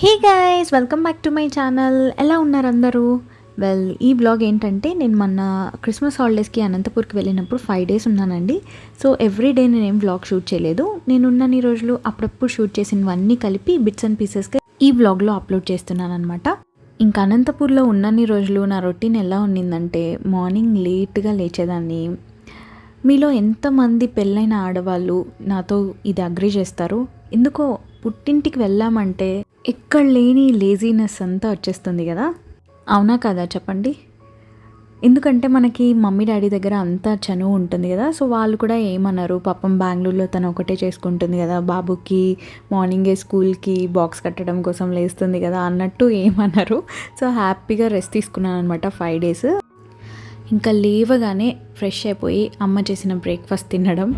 Hey guys, welcome back to my channel. ఎలా ఉన్నారు అందరూ? ఈ బ్లాగ్ ఏంటంటే నేను మొన్న క్రిస్మస్ హాలిడేస్కి అనంతపూర్కి వెళ్ళినప్పుడు 5 days ఉన్నానండి. సో ఎవ్రీ డే నేనేం బ్లాగ్ షూట్ చేయలేదు. నేను ఉన్నన్ని రోజులు అప్పుడప్పుడు షూట్ చేసినవన్నీ కలిపి బిట్స్ అండ్ పీసెస్గా ఈ బ్లాగ్లో అప్లోడ్ చేస్తున్నాను అనమాట. ఇంకా అనంతపూర్లో ఉన్నన్ని రోజులు నా రొటీన్ ఎలా ఉండిందంటే మార్నింగ్ లేట్గా లేచేదాన్ని. మీలో ఎంతమంది పెళ్ళైన ఆడవాళ్ళు నాతో ఇది అగ్రీ చేస్తారు? ఎందుకో పుట్టింటికి వెళ్ళామంటే ఎక్కడ లేని లేజీనెస్ అంతా వచ్చేస్తుంది కదా, అవునా కదా చెప్పండి. ఎందుకంటే మనకి మమ్మీ డాడీ దగ్గర అంతా చనువు ఉంటుంది కదా, సో వాళ్ళు కూడా ఏమన్నారు, పాపం బెంగళూరులో తను ఒకటే చేసుకుంటుంది కదా, బాబుకి మార్నింగే స్కూల్కి బాక్స్ కట్టడం కోసం లేస్తుంది కదా అన్నట్టు ఏమన్నారు. సో హ్యాపీగా రెస్ట్ తీసుకున్నాను అనమాట 5 days. ఇంకా లేవగానే ఫ్రెష్ అయిపోయి అమ్మ చేసిన బ్రేక్ఫాస్ట్ తినడం,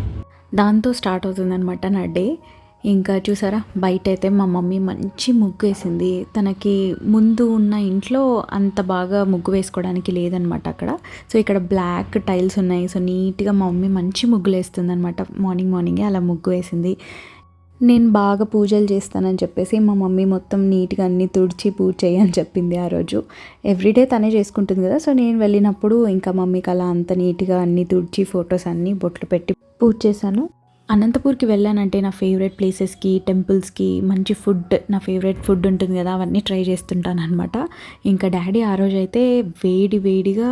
దాంతో స్టార్ట్ అవుతుందన్నమాట నా డే. ఇంకా చూసారా, బయట అయితే మా మమ్మీ మంచి ముగ్గు వేసింది. తనకి ముందు ఉన్న ఇంట్లో అంత బాగా ముగ్గు వేసుకోవడానికి లేదనమాట అక్కడ. సో ఇక్కడ బ్లాక్ టైల్స్ ఉన్నాయి. సో నీట్గా మా మమ్మీ మంచి ముగ్గులు వేస్తుంది అనమాట. మార్నింగే అలా ముగ్గు వేసింది. నేను బాగా పూజలు చేస్తానని చెప్పేసి మా మమ్మీ మొత్తం నీట్గా అన్నీ తుడిచి పూజ చేయని చెప్పింది ఆ రోజు. ఎవ్రీడే తనే చేసుకుంటుంది కదా, సో నేను వెళ్ళినప్పుడు ఇంకా మమ్మీకి అలా అంత నీట్గా అన్నీ తుడిచి ఫొటోస్ అన్నీ బొట్లు పెట్టి పూజ చేశాను. అనంతపూర్కి వెళ్ళానంటే నా ఫేవరెట్ ప్లేసెస్కి, టెంపుల్స్కి, మంచి ఫుడ్, నా ఫేవరెట్ ఫుడ్ ఉంటుంది కదా, అవన్నీ ట్రై చేస్తుంటాను అనమాట. ఇంకా డాడీ ఆ రోజు అయితే వేడిగా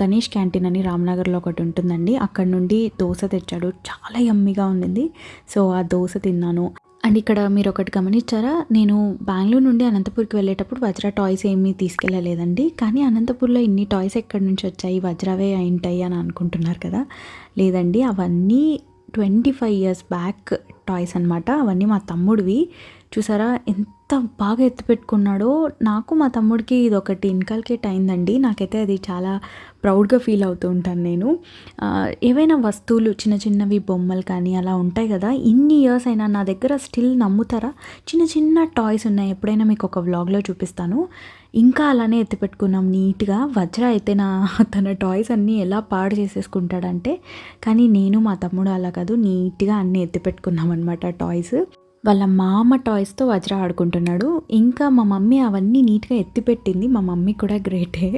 గణేష్ క్యాంటీన్ అని రామ్నగర్లో ఒకటి ఉంటుందండి, అక్కడ నుండి దోశ తెచ్చాడు. చాలా యమ్మీగా ఉండింది. సో ఆ దోశ తిన్నాను. అండ్ ఇక్కడ మీరు ఒకటి గమనించారా, నేను బెంగళూరు నుండి అనంతపూర్కి వెళ్ళేటప్పుడు వజ్ర టాయ్స్ ఏమీ తీసుకెళ్ళలేదండి. కానీ అనంతపూర్లో ఇన్ని టాయ్స్ ఎక్కడి నుంచి వచ్చాయి, వజ్రవే అయింటాయి అని అనుకుంటున్నారు కదా. లేదండి, అవన్నీ 25 years బ్యాక్ టాయ్స్ అనమాట. అవన్నీ మా తమ్ముడివి. చూసారా ఎంత బాగా ఎత్తిపెట్టుకున్నాడో. నాకు మా తమ్ముడికి ఇది ఒకటి ఇన్కల్కేట్ అయిందండి. నాకైతే అది చాలా ప్రౌడ్గా ఫీల్ అవుతూ ఉంటాను నేను. ఏవైనా వస్తువులు చిన్నవి బొమ్మలు కానీ అలా ఉంటాయి కదా, ఇన్ని ఇయర్స్ అయినా నా దగ్గర స్టిల్ నమ్ముతారా, చిన్న టాయ్స్ ఉన్నాయి. ఎప్పుడైనా మీకు ఒక వ్లాగ్లో చూపిస్తాను. ఇంకా అలానే ఎత్తిపెట్టుకున్నాం నీట్గా. వజ్ర అయితే తన టాయ్స్ అన్నీ ఎలా పాడు చేసేసుకుంటాడంటే, కానీ నేను మా తమ్ముడు అలా కాదు, నీట్గా అన్నీ ఎత్తిపెట్టుకున్నాం అనమాట టాయ్స్. వాళ్ళ మామ టాయ్స్తో వజ్ర ఆడుకుంటున్నాడు. ఇంకా మా మమ్మీ అవన్నీ నీట్గా ఎత్తిపెట్టింది. మా మమ్మీ కూడా గ్రేటే.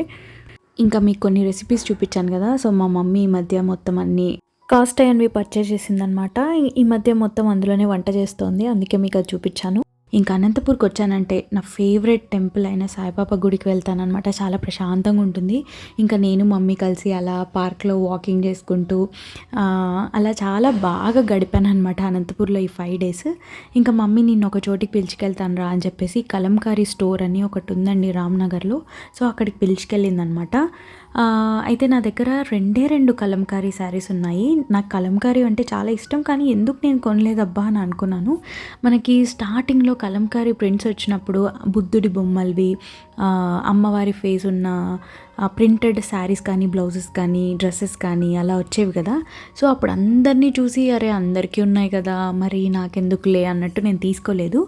ఇంకా మీకు కొన్ని రెసిపీస్ చూపించాను కదా, సో మా మమ్మీ ఈ మధ్య మొత్తం అన్నీ కాస్ట్ అయ్యన్వి పర్చేస్ చేసిందనమాట. ఈ మధ్య మొత్తం అందులోనే వంట చేస్తోంది, అందుకే మీకు అది చూపించాను. ఇంకా అనంతపూర్కి వచ్చానంటే నా ఫేవరెట్ టెంపుల్ అయిన సాయిబాబా గుడికి వెళ్తానమాట. చాలా ప్రశాంతంగా ఉంటుంది. ఇంకా నేను మమ్మీ కలిసి అలా పార్క్లో వాకింగ్ చేసుకుంటూ అలా చాలా బాగా గడిపాను అనమాట అనంతపూర్లో ఈ 5 days. ఇంకా మమ్మీ నిన్ను ఒక చోటికి పిలుచుకెళ్తాను రా అని చెప్పేసి కలంకారీ స్టోర్ అని ఒకటి ఉందండి రామ్నగర్లో, సో అక్కడికి పిలుచుకెళ్ళిందనమాట. అయితే నా దగ్గర 2 కలంకారీ శారీస్ ఉన్నాయి. నాకు కలంకారీ అంటే చాలా ఇష్టం, కానీ ఎందుకు నేను కొనలేదబ్బా అని అనుకున్నాను. మనకి స్టార్టింగ్లో కలంకారీ ప్రింట్స్ వచ్చినప్పుడు బుద్ధుడి బొమ్మలవి, అమ్మవారి ఫేస్ ఉన్న ప్రింటెడ్ శారీస్ కానీ, బ్లౌజెస్ కానీ, డ్రెస్సెస్ కానీ అలా వచ్చేవి కదా. సో అప్పుడు అందరినీ చూసి అరే అందరికీ ఉన్నాయి కదా, మరి నాకెందుకులే అన్నట్టు నేను తీసుకోలేదు.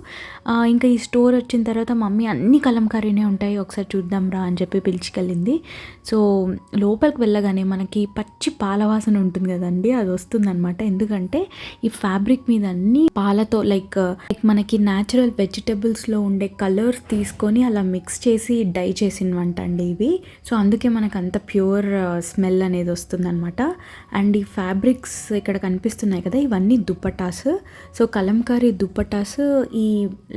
ఇంకా ఈ స్టోర్ వచ్చిన తర్వాత మమ్మీ అన్ని కలంకారీనే ఉంటాయి, ఒకసారి చూద్దాం రా అని చెప్పి పిలుచుకెళ్ళింది. సో లోపలికి వెళ్ళగానే మనకి పచ్చి పాలవాసన ఉంటుంది కదండి, అది వస్తుందన్నమాట. ఎందుకంటే ఈ ఫ్యాబ్రిక్ మీద అన్ని పాలతో లైక్ మనకి న్యాచురల్ వెజిటబుల్స్లో ఉండే కలర్స్ తీసుకొని అలా మిక్స్ చేసి డై చేసినవంట అండి ఇవి. సో అందుకే మనకు అంత ప్యూర్ స్మెల్ అనేది వస్తుందన్నమాట. అండ్ ఈ ఫ్యాబ్రిక్స్ ఇక్కడ కనిపిస్తున్నాయి కదా, ఇవన్నీ దుప్పటాస్. సో కలంకారీ దుప్పటాస్, ఈ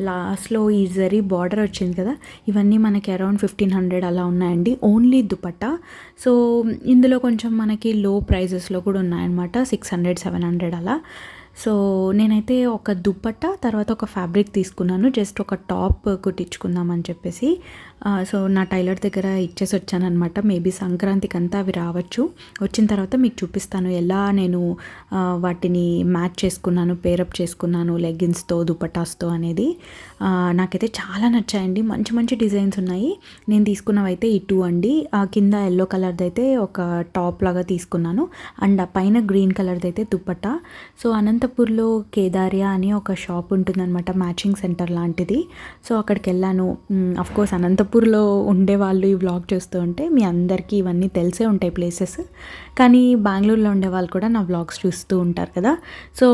లాస్ట్లో ఈ జరీ బార్డర్ వచ్చింది కదా, ఇవన్నీ మనకి అరౌండ్ 1500 అలా ఉన్నాయండి, ఓన్లీ దుపట్టా. సో ఇందులో కొంచెం మనకి లో ప్రైజెస్లో కూడా ఉన్నాయన్నమాట, 600-700 అలా. సో నేనైతే ఒక దుపట్టా తర్వాత ఒక ఫ్యాబ్రిక్ తీసుకున్నాను, జస్ట్ ఒక టాప్ కుట్టించుకుందామని చెప్పేసి. సో నా టైలర్ దగ్గర ఇచ్చేసి వచ్చానమాట. మేబీ సంక్రాంతికి అంతా అవి రావచ్చు. వచ్చిన తర్వాత మీకు చూపిస్తాను ఎలా నేను వాటిని మ్యాచ్ చేసుకున్నాను, పేరప్ చేసుకున్నాను లెగ్గిన్స్తో, దుపటాస్తో అనేది. నాకైతే చాలా నచ్చాయండి, మంచి డిజైన్స్ ఉన్నాయి. నేను తీసుకున్నవైతే ఈ 2 అండి. కింద ఎల్లో కలర్ది అయితే ఒక టాప్ లాగా తీసుకున్నాను, అండ్ ఆ పైన గ్రీన్ కలర్ది అయితే దుపట్టా. సో అనంతపురం అనంతపూర్లో కేదారియా అని ఒక షాప్ ఉంటుందన్నమాట, మ్యాచింగ్ సెంటర్ లాంటిది. సో అక్కడికి వెళ్ళాను. కోర్స్ అనంతపూర్లో ఉండేవాళ్ళు ఈ వ్లాగ్ చూస్తూ ఉంటే మీ అందరికీ ఇవన్నీ తెలిసే ఉంటాయి ప్లేసెస్. కానీ బెంగళూరులో ఉండేవాళ్ళు కూడా నా వ్లాగ్స్ చూస్తూ ఉంటారు కదా, సో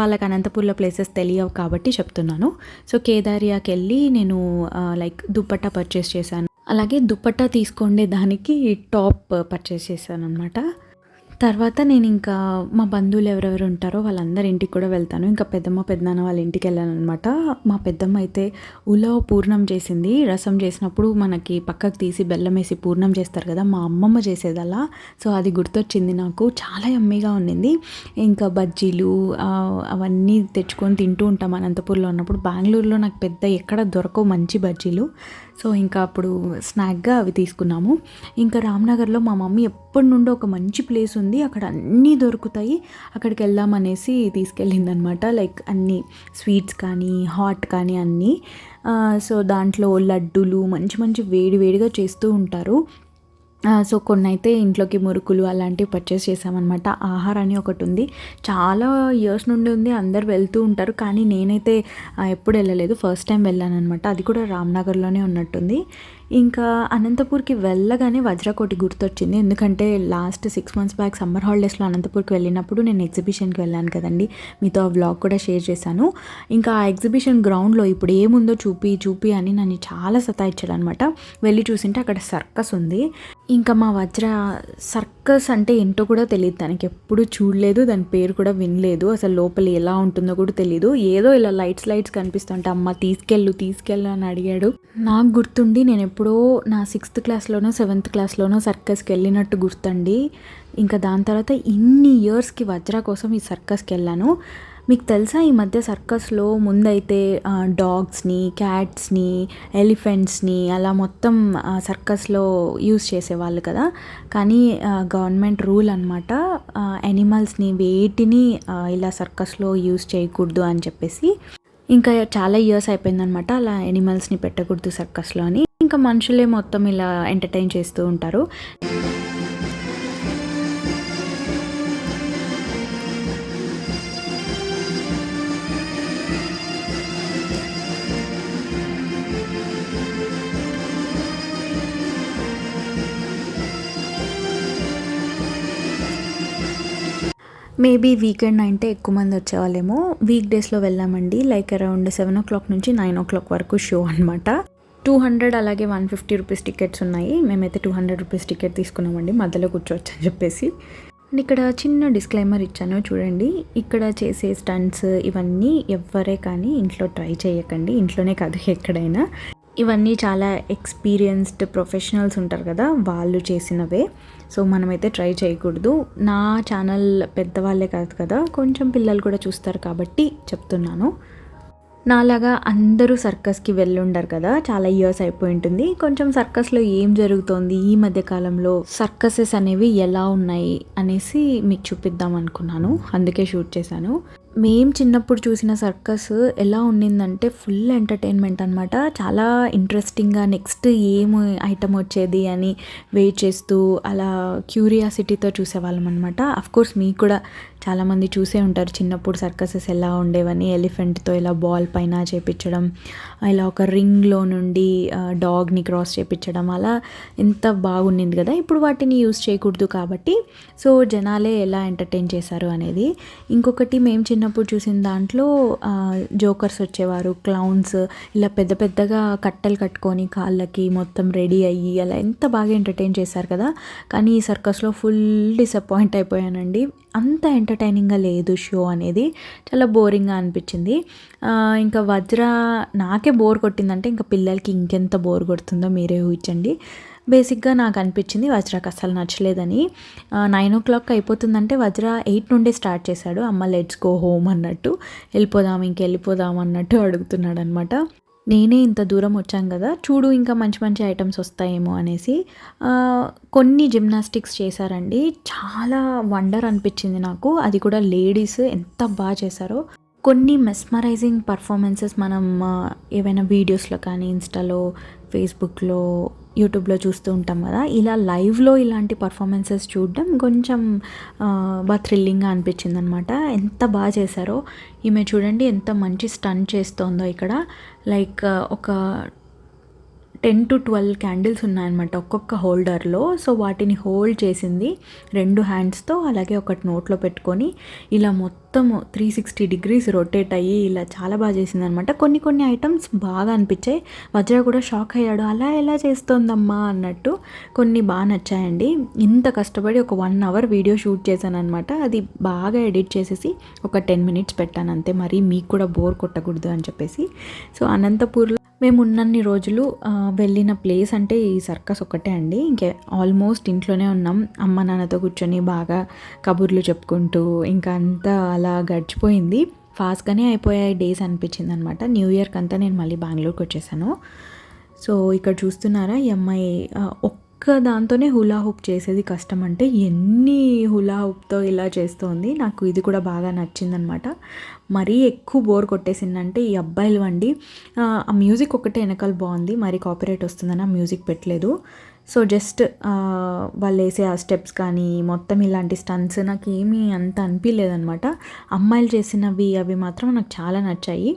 వాళ్ళకి అనంతపూర్లో ప్లేసెస్ తెలియవు కాబట్టి చెప్తున్నాను. సో కేదారియాకి వెళ్ళి నేను లైక్ దుప్పట్టా పర్చేస్ చేశాను. అలాగే దుప్పట్టా తీసుకుండే దానికి టాప్ పర్చేస్ చేశాను అనమాట. తర్వాత నేను ఇంకా మా బంధువులు ఎవరెవరు ఉంటారో వాళ్ళందరి ఇంటికి కూడా వెళ్తాను. ఇంకా పెద్దమ్మ పెద్దనాన్న వాళ్ళ ఇంటికి వెళ్ళాను అనమాట. మా పెద్దమ్మ అయితే ఉలవ పూర్ణం చేసింది. రసం చేసినప్పుడు మనకి పక్కకు తీసి బెల్లం వేసి పూర్ణం చేస్తారు కదా, మా అమ్మమ్మ చేసేది అలా. సో అది గుర్తొచ్చింది నాకు, చాలా యమ్మీగా ఉండింది. ఇంకా బజ్జీలు అవన్నీ తెచ్చుకొని తింటూ ఉంటాం అనంతపూర్లో ఉన్నప్పుడు. బెంగళూరులో నాకు పెద్ద ఎక్కడ దొరకవు మంచి బజ్జీలు. సో ఇంకా అప్పుడు స్నాక్గా అవి తీసుకున్నాము. ఇంకా రామ్నగర్లో మా మమ్మీ ఎప్పటి నుండో ఒక మంచి ప్లేస్ ఉంది, అక్కడ అన్నీ దొరుకుతాయి, అక్కడికి వెళ్దామనేసి తీసుకెళ్ళింది అనమాట. లైక్ అన్నీ స్వీట్స్ కానీ హాట్ కానీ అన్నీ. సో దాంట్లో లడ్డూలు మంచి మంచి వేడి వేడిగా చేస్తూ ఉంటారు. సో కొన్ని అయితే ఇంట్లోకి మురుకులు అలాంటివి పర్చేస్ చేసామన్నమాట. ఆహార్ అని ఒకటి ఉంది, చాలా ఇయర్స్ నుండి ఉంది, అందరు వెళ్తూ ఉంటారు. కానీ నేనైతే ఎప్పుడు వెళ్ళలేదు, ఫస్ట్ టైం వెళ్ళాను అనమాట. అది కూడా రామ్నగర్లోనే ఉన్నట్టుంది. ఇంకా అనంతపూర్కి వెళ్ళగానే వజ్రకోటి గుర్తొచ్చింది. ఎందుకంటే లాస్ట్ 6 months బ్యాక్ సమ్మర్ హాలిడేస్లో అనంతపూర్కి వెళ్ళినప్పుడు నేను ఎగ్జిబిషన్కి వెళ్ళాను కదండి, మీతో ఆ వ్లాగ్ కూడా షేర్ చేశాను. ఇంకా ఆ ఎగ్జిబిషన్ గ్రౌండ్లో ఇప్పుడు ఏముందో చూపి అని నన్ను చాలా సతాయించాడు అనమాట. వెళ్ళి చూసింటే అక్కడ సర్కస్ ఉంది. ఇంకా మా వజ్ర సర్కస్ అంటే ఏంటో కూడా తెలియదు, దానికి ఎప్పుడు చూడలేదు, దాని పేరు కూడా వినలేదు, అసలు లోపల ఎలా ఉంటుందో కూడా తెలియదు. ఏదో ఇలా లైట్స్ కనిపిస్తుంటే అమ్మ తీసుకెళ్ళు అని అడిగాడు. నాకు గుర్తుండి నేను ఎప్పుడో నా 6th క్లాస్లోనో 7th క్లాస్లోనో సర్కస్కి వెళ్ళినట్టు గుర్తండి. ఇంకా దాని తర్వాత ఇన్ని ఇయర్స్కి వజ్ర కోసం ఈ సర్కస్కి వెళ్ళాను. మీకు తెలుసా ఈ మధ్య సర్కస్లో ముందైతే డాగ్స్ని, క్యాట్స్ని, ఎలిఫెంట్స్ని అలా మొత్తం సర్కస్లో యూజ్ చేసేవాళ్ళు కదా, కానీ గవర్నమెంట్ రూల్ అనమాట, యానిమల్స్ని వేటిని ఇలా సర్కస్లో యూజ్ చేయకూడదు అని చెప్పేసి. ఇంకా చాలా ఇయర్స్ అయిపోయిందనమాట అలా యానిమల్స్ని పెట్టకూడదు సర్కస్లో అని. ఇంకా మనుషులే మొత్తం ఇలా ఎంటర్టైన్ చేస్తూ ఉంటారు. మేబీ వీకెండ్ అంటే ఎక్కువ మంది వచ్చేవాళ్ళేమో. వీక్ డేస్లో వెళ్ళామండి, లైక్ అరౌండ్ 7 o'clock నుంచి 9 o'clock వరకు షో అనమాట. 200 అలాగే 150 రూపీస్ టికెట్స్ ఉన్నాయి. మేమైతే 200 రూపీస్ టికెట్ తీసుకున్నామండి, మధ్యలో కూర్చోవచ్చు అని చెప్పేసి. ఇక్కడ చిన్న డిస్క్లైమర్ ఇచ్చాను చూడండి, ఇక్కడ చేసే స్టంట్స్ ఇవన్నీ ఎవ్వరే కానీ ఇంట్లో ట్రై చేయకండి, ఇంట్లోనే కాదు ఎక్కడైనా. ఇవన్నీ చాలా ఎక్స్పీరియన్స్డ్ ప్రొఫెషనల్స్ ఉంటారు కదా, వాళ్ళు చేసినవే. సో మనమైతే ట్రై చేయకూడదు. నా ఛానల్ పెద్దవాళ్ళే కాదు కదా, కొంచెం పిల్లలు కూడా చూస్తారు కాబట్టి చెప్తున్నాను. నాలాగా అందరూ సర్కస్కి వెళ్ళుండరు కదా, చాలా ఇయర్స్ అయిపోయి ఉంటుంది. కొంచెం సర్కస్లో ఏం జరుగుతోంది ఈ మధ్య కాలంలో, సర్కసెస్ అనేవి ఎలా ఉన్నాయి అనేసి మీకు చూపిద్దాం అనుకున్నాను, అందుకే షూట్ చేశాను. మేం చిన్నప్పుడు చూసిన సర్కస్ ఎలా ఉండిందంటే ఫుల్ ఎంటర్టైన్మెంట్ అనమాట. చాలా ఇంట్రెస్టింగ్గా నెక్స్ట్ ఏం ఐటమ్ వచ్చేది అని వెయిట్ చేస్తూ అలా క్యూరియాసిటీతో చూసేవాళ్ళం అనమాట. అఫ్కోర్స్ మీకు కూడా చాలామంది చూసే ఉంటారు చిన్నప్పుడు సర్కసెస్ ఎలా ఉండేవని. ఎలిఫెంట్తో ఇలా బాల్ పైన చేపించడం, ఇలా ఒక రింగ్లో నుండి డాగ్ని క్రాస్ చేపించడం, అలా ఎంత బాగుండింది కదా. ఇప్పుడు వాటిని యూజ్ చేయకూడదు కాబట్టి సో జనాలే ఎలా ఎంటర్టైన్ చేశారు అనేది. ఇంకొకటి మేము చిన్నప్పుడు చూసిన దాంట్లో జోకర్స్ వచ్చేవారు, క్లౌన్స్ ఇలా పెద్ద పెద్దగా కట్టెలు కట్టుకొని కాళ్ళకి మొత్తం రెడీ అయ్యి అలా ఎంత బాగా ఎంటర్టైన్ చేశారు కదా. కానీ ఈ సర్కస్లో ఫుల్ డిసప్పాయింట్ అయిపోయానండి, అంత ఎంటర్టైనింగ్గా లేదు షో అనేది, చాలా బోరింగ్గా అనిపించింది. ఇంకా వజ్ర నాకే బోర్ కొట్టిందంటే ఇంకా పిల్లలకి ఇంకెంత బోర్ కొడుతుందో మీరే ఊహించండి. బేసిక్గా నాకు అనిపించింది వజ్రాకి అస్సలు నచ్చలేదని. 9 o'clock అయిపోతుందంటే వజ్ర 8 నుండే స్టార్ట్ చేశాడు, అమ్మ లెట్స్ గో హోమ్ అన్నట్టు, వెళ్ళిపోదాం అన్నట్టు అడుగుతున్నాడు అనమాట. నేనే ఇంత దూరం వచ్చాం కదా, చూడు ఇంకా మంచి మంచి ఐటమ్స్ వస్తాయేమో అనేసి కొన్ని జిమ్నాస్టిక్స్ చేశారండి. చాలా వండర్ అనిపించింది నాకు, అది కూడా లేడీస్ ఎంత బాగా చేశారో. కొన్ని మెస్మరైజింగ్ పర్ఫార్మెన్సెస్ మనం ఏవైనా వీడియోస్లో కానీ ఇన్స్టాలో, ఫేస్బుక్లో, యూట్యూబ్లో చూస్తూ ఉంటాం కదా, ఇలా లైవ్లో ఇలాంటి పర్ఫార్మెన్సెస్ చూడడం కొంచెం బాగా థ్రిల్లింగ్గా అనిపించింది అనమాట. ఎంత బాగా చేశారో. ఈమె చూడండి ఎంత మంచి స్టంట్ చేస్తోందో ఇక్కడ. లైక్ ఒక 10 to 12 క్యాండిల్స్ ఉన్నాయన్నమాట ఒక్కొక్క హోల్డర్లో. సో వాటిని హోల్డ్ చేసింది 2 హ్యాండ్స్తో, అలాగే ఒకటి నోట్లో పెట్టుకొని ఇలా మొత్తం 360 degrees రొటేట్ అయ్యి ఇలా చాలా బాగా చేసింది అనమాట. కొన్ని ఐటమ్స్ బాగా అనిపించాయి. వజ్ర కూడా షాక్ అయ్యాడు, అలా ఎలా చేస్తోందమ్మా అన్నట్టు. కొన్ని బాగా నచ్చాయండి. ఇంత కష్టపడి ఒక 1 hour వీడియో షూట్ చేశాను అనమాట. అది బాగా ఎడిట్ చేసేసి ఒక 10 minutes పెట్టాను అంతే, మరి మీకు కూడా బోర్ కొట్టకూడదు అని చెప్పేసి. సో అనంతపూర్లో మేము ఉన్నన్ని రోజులు వెళ్ళిన ప్లేస్ అంటే ఈ సర్కస్ ఒక్కటే అండి. ఇంకే ఆల్మోస్ట్ ఇంట్లోనే ఉన్నాం. అమ్మ నాన్నతో కూర్చొని బాగా కబుర్లు చెప్పుకుంటూ ఇంకా అంతా అలా గడిచిపోయింది. ఫాస్ట్గానే అయిపోయాయి డేస్ అనిపించింది అనమాట. న్యూ ఇయర్కి అంతా నేను మళ్ళీ బెంగళూరుకి వచ్చేసాను. సో ఇక్కడ చూస్తున్నారా, ఈ అమ్మాయి ఒక్క దాంతోనే హులా హూప్ చేసేది కష్టం అంటే ఎన్ని హులా హూప్తో ఇలా చేస్తోంది. నాకు ఇది కూడా బాగా నచ్చిందనమాట. మరీ ఎక్కువ బోర్ కొట్టేసిందంటే ఈ అబ్బాయిలు వండి ఆ మ్యూజిక్ ఒకటే వెనకాల బాగుంది, మరి కాపీరైట్ వస్తుందని ఆ మ్యూజిక్ పెట్టలేదు. సో జస్ట్ వాళ్ళు వేసే ఆ స్టెప్స్ కానీ మొత్తం ఇలాంటి స్టంట్స్ నాకు ఏమీ అంత అనిపించలేదనమాట. అమ్మాయిలు చేసినవి అవి మాత్రం నాకు చాలా నచ్చాయి.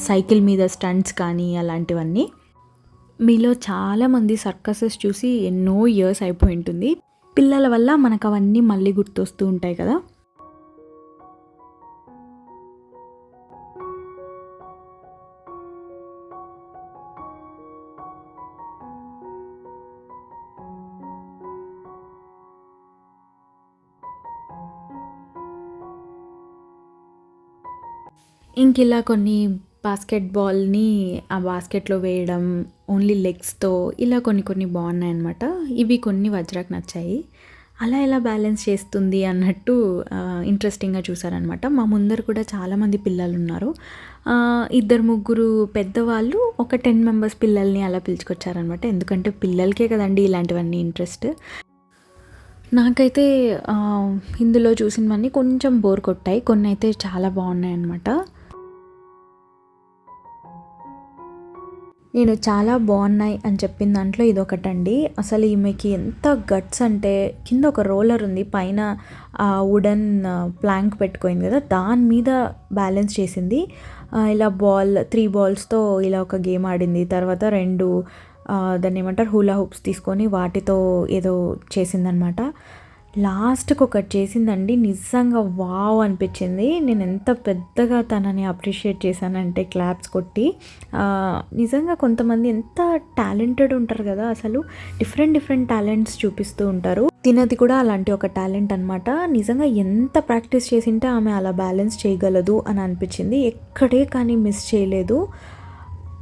సైకిల్ మీద స్టంట్స్ కానీ అలాంటివన్నీ. మీలో చాలామంది సర్కసెస్ చూసి ఎన్నో ఇయర్స్ అయిపోయి ఉంటుంది. పిల్లల వల్ల మనకు అవన్నీ మళ్ళీ గుర్తొస్తూ ఉంటాయి కదా. ఇంక ఇలా కొన్ని బాస్కెట్బాల్ని ఆ బాస్కెట్లో వేయడం ఓన్లీ లెగ్స్తో ఇలా కొన్ని బాగున్నాయి అన్నమాట. ఇవి కొన్ని వజ్రాకు నచ్చాయి. అలా ఎలా బ్యాలెన్స్ చేస్తుంది అన్నట్టు ఇంట్రెస్టింగ్గా చూసారనమాట. మా ముందర కూడా చాలామంది పిల్లలు ఉన్నారు. 2-3 పెద్దవాళ్ళు ఒక 10 members పిల్లల్ని అలా పిలుచుకొచ్చారనమాట. ఎందుకంటే పిల్లలకే కదండి ఇలాంటివన్నీ ఇంట్రెస్ట్. నాకైతే ఇందులో చూసినవన్నీ కొంచెం బోర్ కొట్టాయి, కొన్ని అయితే చాలా బాగున్నాయి అన్నమాట. నేను చాలా బాగున్నాయి అని చెప్పిన దాంట్లో ఇదొకటండి. అసలు ఈమెకి ఎంత గట్స్ అంటే, కింద ఒక రోలర్ ఉంది, పైన వుడెన్ ప్లాంక్ పెట్టుకుంది కదా, దాని మీద బ్యాలెన్స్ చేసింది. ఇలా 3 balls ఇలా ఒక గేమ్ ఆడింది. తర్వాత 2 దాన్ని ఏమంటారు హూలా హూప్స్ తీసుకొని వాటితో ఏదో చేసిందనమాట. లాస్ట్కి ఒకటి చేసిందండి, నిజంగా వావ్ అనిపించింది. నేను ఎంత పెద్దగా తనని అప్రిషియేట్ చేశానంటే క్లాప్స్ కొట్టి. నిజంగా కొంతమంది ఎంత టాలెంటెడ్ ఉంటారు కదా, అసలు డిఫరెంట్ టాలెంట్స్ చూపిస్తూ ఉంటారు. తినది కూడా అలాంటి ఒక టాలెంట్ అనమాట. నిజంగా ఎంత ప్రాక్టీస్ చేసింటే ఆమె అలా బ్యాలెన్స్ చేయగలదు అని అనిపించింది. ఎక్కడే కానీ మిస్ చేయలేదు.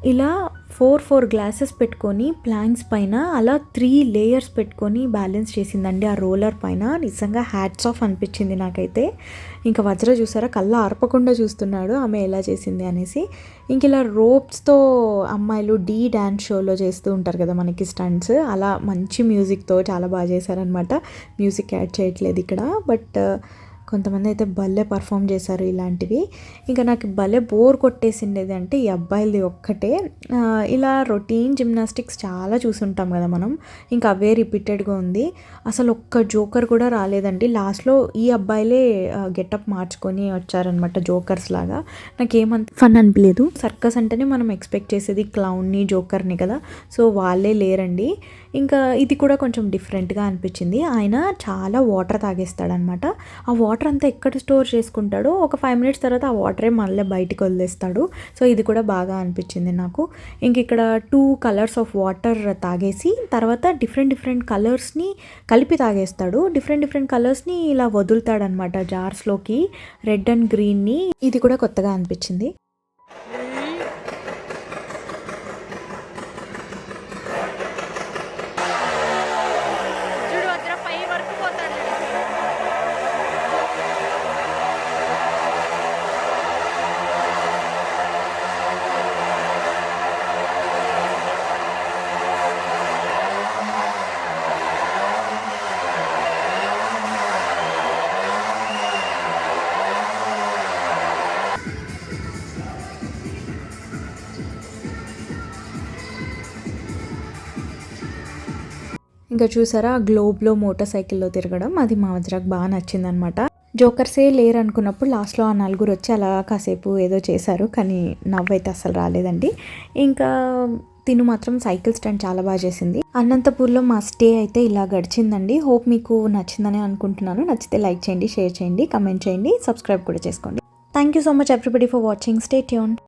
ఇలా 4 గ్లాసెస్ పెట్టుకొని ప్లాంక్స్ పైన అలా 3 layers పెట్టుకొని బ్యాలెన్స్ చేసిందండి ఆ రోలర్ పైన. నిజంగా హ్యాట్స్ ఆఫ్ అనిపించింది నాకైతే. ఇంకా వజ్ర చూసారా, కళ్ళ ఆర్పకుండా చూస్తున్నాడు ఆమె ఎలా చేసింది అనేసి. ఇంక ఇలా రోప్స్తో అమ్మాయిలు డ్యాన్స్ షోలో చేస్తూ ఉంటారు కదా మనకి స్టంట్స్, అలా మంచి మ్యూజిక్తో చాలా బాగా చేశారనమాట. మ్యూజిక్ యాడ్ చేయట్లేదు ఇక్కడ, బట్ కొంతమంది అయితే భలే పర్ఫామ్ చేశారు ఇలాంటివి. ఇంకా నాకు భలే బోర్ కొట్టేసిండేది అంటే ఈ అబ్బాయిలది ఒక్కటే. ఇలా రొటీన్ జిమ్నాస్టిక్స్ చాలా చూసుంటాం కదా మనం, ఇంకా అవే రిపీటెడ్గా ఉంది. అసలు ఒక్క జోకర్ కూడా రాలేదండి. లాస్ట్లో ఈ అబ్బాయిలే గెటప్ మార్చుకొని వచ్చారనమాట జోకర్స్ లాగా. నాకేమంత ఫన్ అనిపించలేదు. సర్కస్ అంటేనే మనం ఎక్స్పెక్ట్ చేసేది క్లౌన్ని, జోకర్ని కదా, సో వాళ్ళే లేరండి. ఇంకా ఇది కూడా కొంచెం డిఫరెంట్గా అనిపించింది. ఆయన చాలా వాటర్ తాగేస్తాడనమాట. ఆ వాటర్ అంతా ఎక్కడ స్టోర్ చేసుకుంటాడో ఒక 5 minutes తర్వాత ఆ వాటరే మళ్ళీ బయటికి వదిలేస్తాడు. సో ఇది కూడా బాగా అనిపించింది నాకు. ఇంక ఇక్కడ 2 colors ఆఫ్ వాటర్ తాగేసి తర్వాత డిఫరెంట్ కలర్స్ని కలిపి తాగేస్తాడు. డిఫరెంట్ కలర్స్ని ఇలా వదులుతాడనమాట జార్స్లోకి, రెడ్ అండ్ గ్రీన్ని. ఇది కూడా కొత్తగా అనిపించింది. ఇంకా చూసారా ఆ గ్లోబ్లో మోటార్ సైకిల్లో తిరగడం, అది మా వజ్రాకు బాగా నచ్చిందనమాట. జోకర్సే లేరు అనుకున్నప్పుడు లాస్ట్లో ఆ నలుగురు వచ్చి అలా కాసేపు ఏదో చేశారు, కానీ నవ్వైతే అస్సలు రాలేదండి. ఇంకా తిను మాత్రం సైకిల్ స్టంట్ చాలా బాగా చేసింది. అనంతపూర్లో మా స్టే అయితే ఇలా గడిచిందండి. హోప్ మీకు నచ్చిందని అనుకుంటున్నాను. నచ్చితే లైక్ చేయండి, షేర్ చేయండి, కమెంట్ చేయండి, సబ్స్క్రైబ్ కూడా చేసుకోండి. Thank you so much everybody for watching. Stay tuned.